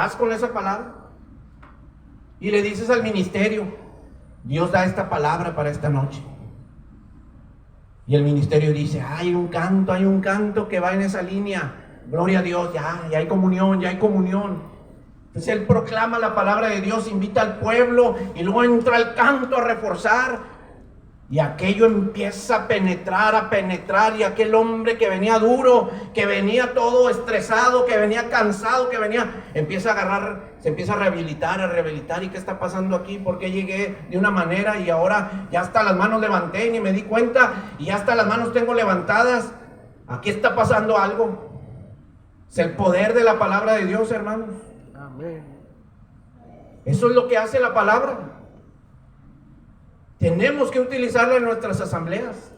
Vas con esa palabra y le dices al ministerio: Dios da esta palabra para esta noche. Y el ministerio dice: hay un canto que va en esa línea. Gloria a Dios, ya hay comunión, ya hay comunión. Entonces él proclama la palabra de Dios, invita al pueblo y luego entra el canto a reforzar. Y aquello empieza a penetrar, y aquel hombre que venía duro, que venía todo estresado, que venía cansado, empieza a agarrar, se empieza a rehabilitar, ¿y qué está pasando aquí? ¿Por qué llegué de una manera y ahora ya hasta las manos levanté y ni me di cuenta, y ya hasta las manos tengo levantadas? Aquí está pasando algo. Es el poder de la palabra de Dios, hermanos. Amén. Eso es lo que hace la palabra. Tenemos que utilizarla en nuestras asambleas.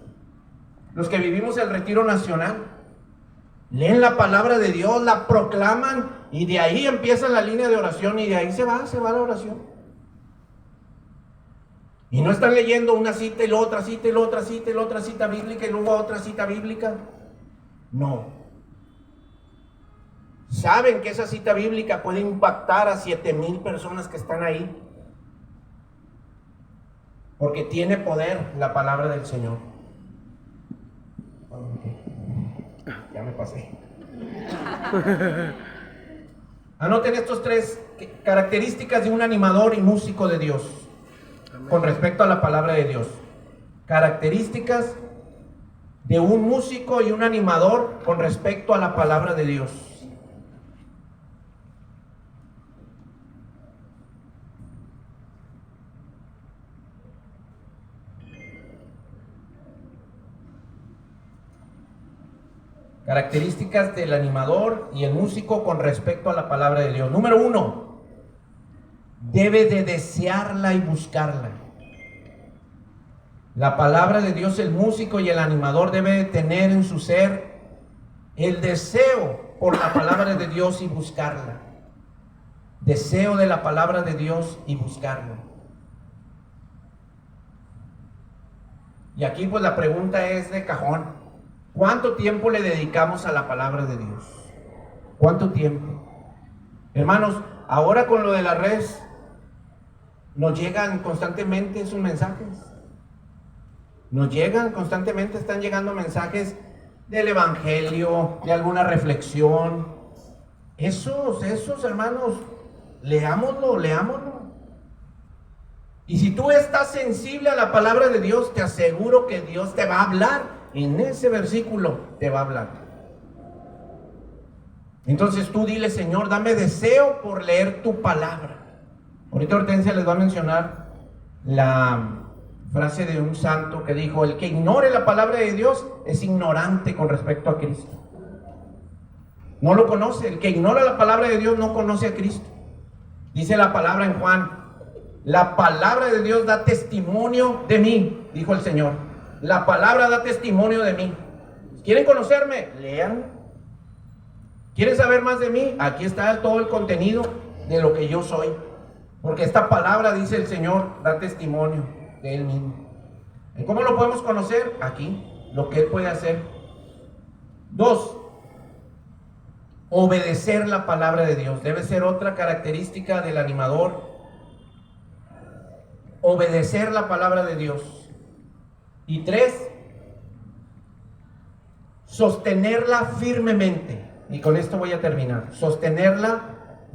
Los que vivimos el retiro nacional leen la palabra de Dios, la proclaman, y de ahí empieza la línea de oración, y de ahí se va la oración. Y no están leyendo una cita y la otra cita y la otra cita y la otra cita bíblica y luego otra cita bíblica. No. Saben que esa cita bíblica puede impactar a 7,000 personas que están ahí. Porque tiene poder la palabra del Señor. Ya me pasé. Anoten estos 3 características de un animador y músico de Dios. Amén. Con respecto a la palabra de Dios. Características de un músico y un animador con respecto a la palabra de Dios. Características del animador y el músico con respecto a la palabra de Dios. Número 1, debe de desearla y buscarla. La palabra de Dios, el músico y el animador debe de tener en su ser el deseo por la palabra de Dios y buscarla. Deseo de la palabra de Dios y buscarla. Y aquí pues la pregunta es de cajón: ¿cuánto tiempo le dedicamos a la palabra de Dios? ¿Cuánto tiempo? Hermanos, ahora con lo de las redes, nos llegan constantemente esos mensajes. Nos llegan constantemente, están llegando mensajes del evangelio, de alguna reflexión. Esos hermanos, leámoslo. Y si tú estás sensible a la palabra de Dios, te aseguro que Dios te va a hablar. En ese versículo te va a hablar. Entonces tú dile: Señor, dame deseo por leer tu palabra. Ahorita Hortensia les va a mencionar la frase de un santo que dijo: el que ignore la palabra de Dios es ignorante con respecto a Cristo. No lo conoce. El que ignora la palabra de Dios no conoce a Cristo. Dice la palabra en Juan: la palabra de Dios da testimonio de mí, dijo el Señor. La palabra da testimonio de mí. ¿Quieren conocerme? Lean. ¿Quieren saber más de mí? Aquí está todo el contenido de lo que yo soy. Porque esta palabra, dice el Señor, da testimonio de Él mismo. ¿Y cómo lo podemos conocer? Aquí, lo que Él puede hacer. 2, obedecer la palabra de Dios. Debe ser otra característica del animador. Obedecer la palabra de Dios. Y 3, sostenerla firmemente. Y con esto voy a terminar. Sostenerla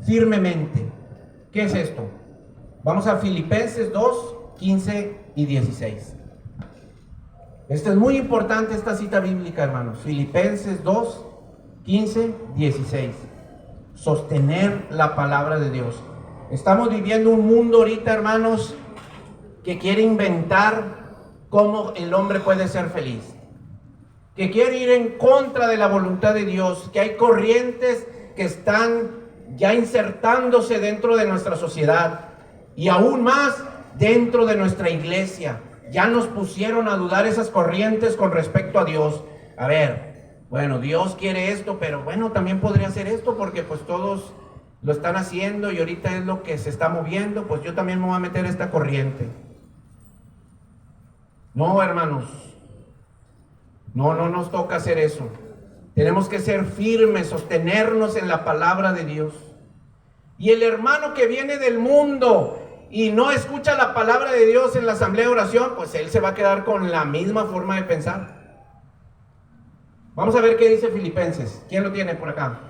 firmemente. ¿Qué es esto? Vamos a Filipenses 2, 15 y 16. Esto es muy importante, esta cita bíblica, hermanos. Filipenses 2, 15, 16. Sostener la palabra de Dios. Estamos viviendo un mundo ahorita, hermanos, que quiere inventar cómo el hombre puede ser feliz, que quiere ir en contra de la voluntad de Dios, que hay corrientes que están ya insertándose dentro de nuestra sociedad y aún más dentro de nuestra iglesia. Ya nos pusieron a dudar esas corrientes con respecto a Dios. A ver, bueno, Dios quiere esto, pero bueno, también podría hacer esto porque pues todos lo están haciendo y ahorita es lo que se está moviendo, pues yo también me voy a meter a esta corriente. No, hermanos, no nos toca hacer eso. Tenemos que ser firmes, sostenernos en la palabra de Dios. Y el hermano que viene del mundo y no escucha la palabra de Dios en la asamblea de oración, pues él se va a quedar con la misma forma de pensar. Vamos a ver qué dice Filipenses. ¿Quién lo tiene por acá?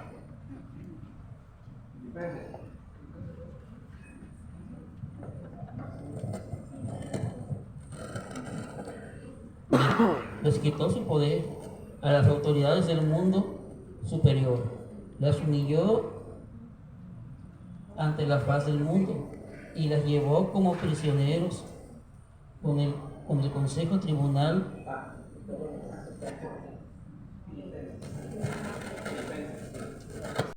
Les quitó su poder a las autoridades del mundo superior, las humilló ante la faz del mundo y las llevó como prisioneros con el consejo tribunal